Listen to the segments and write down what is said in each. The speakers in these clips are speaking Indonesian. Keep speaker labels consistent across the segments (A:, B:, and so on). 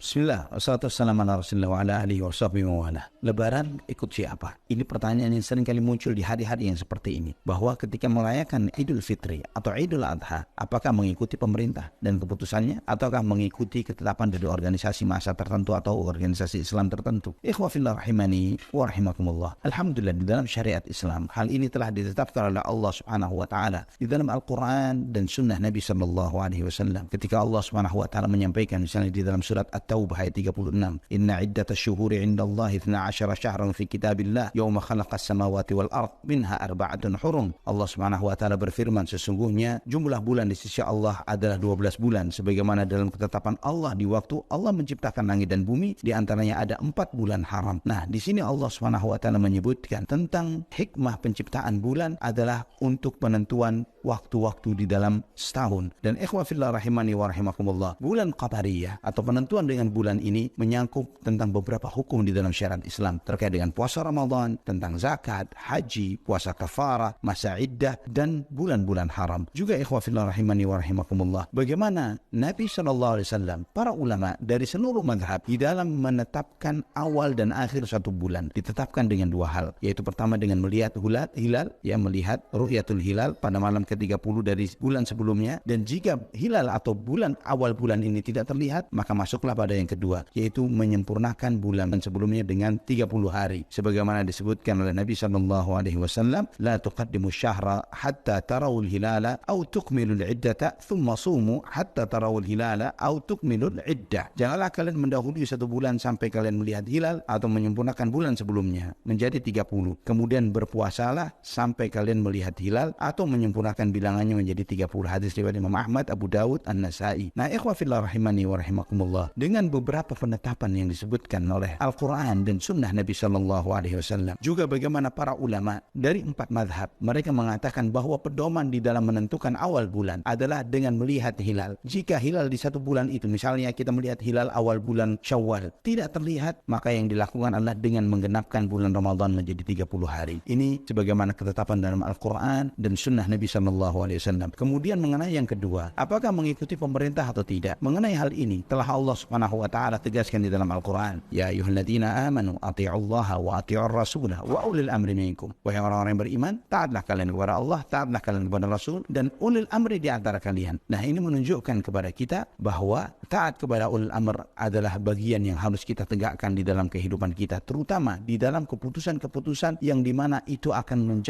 A: Bismillah, wassalatu wassalamu ala rasulillah wa ala alihi wa sahbihi wa wala. Lebaran ikut siapa? Ini pertanyaan yang sering kali muncul di hari-hari yang seperti ini. Bahwa ketika merayakan Idul Fitri atau Idul Adha, apakah mengikuti pemerintah dan keputusannya, ataukah mengikuti ketetapan dari organisasi massa tertentu atau organisasi Islam tertentu? Ikhwa fillah rahimani wa rahimakumullah. Alhamdulillah, di dalam syariat Islam, hal ini telah ditetapkan oleh Allah Subhanahu wa taala di dalam Al-Quran dan sunnah Nabi sallallahu alaihi wasallam. Ketika Allah Subhanahu wa taala menyampaikan misalnya di dalam surat At-Taubah ayat 36, inna iddatash syuhuri indallahi 12 syahran fi kitabillah yauma khalaqas samawati wal ard minha arba'atun hurum. Allah Subhanahu wa taala berfirman, sesungguhnya jumlah bulan di sisi Allah adalah 12 bulan sebagaimana dalam ketetapan Allah di waktu Allah menciptakan langit dan bumi, di antaranya ada 4 bulan haram. Nah, di sini Allah Subhanahu wa taala menyebutkan tentang hikmah penciptaan bulan adalah untuk penentuan waktu-waktu di dalam setahun. Dan ikhwah fillah rahimani wa rahimakumullah, bulan qamariyah atau penentuan dengan bulan ini menyangkut tentang beberapa hukum di dalam syariat Islam terkait dengan puasa Ramadan, tentang zakat, haji, puasa kafarah, masa iddah, dan bulan-bulan haram. Juga ikhwah fillah rahimani wa rahimakumullah, bagaimana Nabi SAW, para ulama dari seluruh mazhab di dalam menetapkan awal dan akhir satu bulan ditetapkan dengan dua hal, yaitu pertama dengan melihat hilal, ya, melihat ru'yatul hilal pada malam ke-30 dari bulan sebelumnya, dan jika hilal atau bulan awal bulan ini tidak terlihat, maka masuklah pada yang kedua, yaitu menyempurnakan bulan sebelumnya dengan 30 hari sebagaimana disebutkan oleh Nabi SAW, la tuqaddimu syahra hatta tarawul hilala au tukmilul iddata thumma sumu hatta tarawul hilala au tukmilul iddah. Janganlah kalian mendahului satu bulan sampai kalian melihat hilal atau menyempurnakan bulan sebelumnya menjadi 30, kemudian berpuasalah sampai kalian melihat hilal atau menyempurnakan bilangannya menjadi 30. Hadis riwayat Imam Ahmad, Abu Dawud, An-Nasai. Nah, ikhwah fillah rahimani wa rahimakumullah, dengan beberapa penetapan yang disebutkan oleh Al-Quran dan sunnah Nabi SAW, juga bagaimana para ulama dari 4 madhab, mereka mengatakan bahwa pedoman di dalam menentukan awal bulan adalah dengan melihat hilal. Jika hilal di satu bulan itu, misalnya kita melihat hilal awal bulan Syawal, tidak terlihat, maka yang dilakukan adalah dengan menggenapkan bulan Ramadan menjadi 30 hari. Ini sebagaimana ketetapan dalam Al-Quran dan sunnah Nabi SAW. Kemudian mengenai yang kedua, apakah mengikuti pemerintah atau tidak? Mengenai hal ini telah Allah Subhanahu wa taala tegaskan di dalam Al-Quran, ya ayyuhalladzina amanu athi'ullaha wa athi'ur rasulah wa ulil amri minkum. Wahai orang-orang yang beriman, taatlah kalian kepada Allah, taatlah kalian kepada Rasul, dan ulil amri di antara kalian. Nah, ini menunjukkan kepada kita bahwa taat kepada ulil amr adalah bagian yang harus kita tegakkan di dalam kehidupan kita, terutama di dalam keputusan-keputusan yang dimana itu akan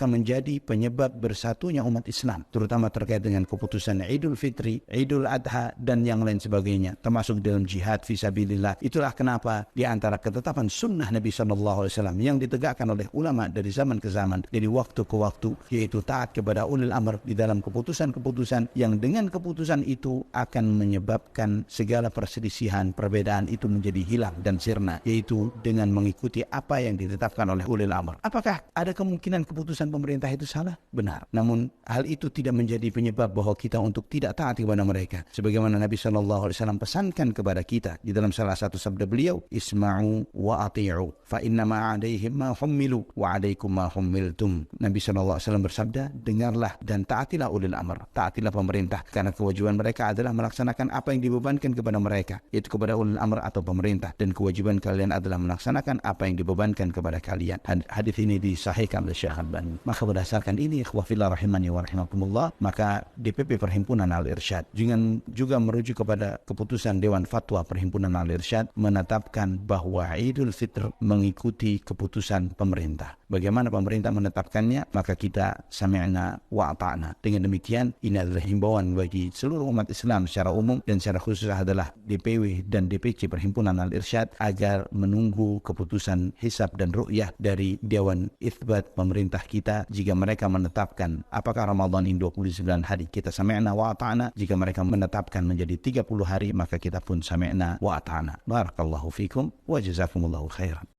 A: menjadi penyebab bersatunya umat Islam, terutama terkait dengan keputusan Idul Fitri, Idul Adha, dan yang lain sebagainya, termasuk dalam jihad fisabilillah. Itulah kenapa di antara ketetapan sunnah Nabi SAW yang ditegakkan oleh ulama dari zaman ke zaman, dari waktu ke waktu, yaitu taat kepada ulil amr di dalam keputusan-keputusan yang dengan keputusan itu akan menyebabkan segala perselisihan, perbedaan itu menjadi hilang dan sirna, yaitu dengan mengikuti apa yang ditetapkan oleh ulil amr. Apakah ada kemungkinan keputusan pemerintah itu salah? Benar. Namun hal itu tidak menjadi penyebab bahwa kita untuk tidak taat kepada mereka. Sebagaimana Nabi SAW pesankan kepada kita di dalam salah satu sabda beliau, isma'u wa ati'u fa innama 'alaihim ma hummilu wa 'alaikum ma hummiltum. Nabi SAW bersabda, dengarlah dan taatilah ulil amr, taatilah pemerintah, karena kewajiban mereka adalah melaksanakan apa yang dibebankan kepada mereka, yaitu kepada ulil amr atau pemerintah, dan kewajiban kalian adalah melaksanakan apa yang dibebankan kepada kalian. Hadis ini disahihkan oleh Syekh Albani. Maka berdasarkan ini, ikhwah fillah rahimani wa rahimakumullah, maka DPP Perhimpunan Al-Irsyad juga merujuk kepada keputusan Dewan Fatwa Perhimpunan Al-Irsyad menetapkan bahwa Idul Fitr mengikuti keputusan pemerintah. Bagaimana pemerintah menetapkannya, maka kita sami'na wa ata'na. Dengan demikian, ini adalah himbauan bagi seluruh umat Islam secara umum dan secara khusus adalah DPW dan DPC Perhimpunan Al-Irsyad agar menunggu keputusan hisab dan ru'yah dari Dewan Itsbat pemerintah kita. Jika mereka menetapkan apakah Ramadan ini 29 hari, kita sami'na wa ata'na. Jika mereka menetapkan menjadi 30 hari, maka kita pun sami'na wa ata'na. Barakallahu fikum wa jazakumullahu khairan.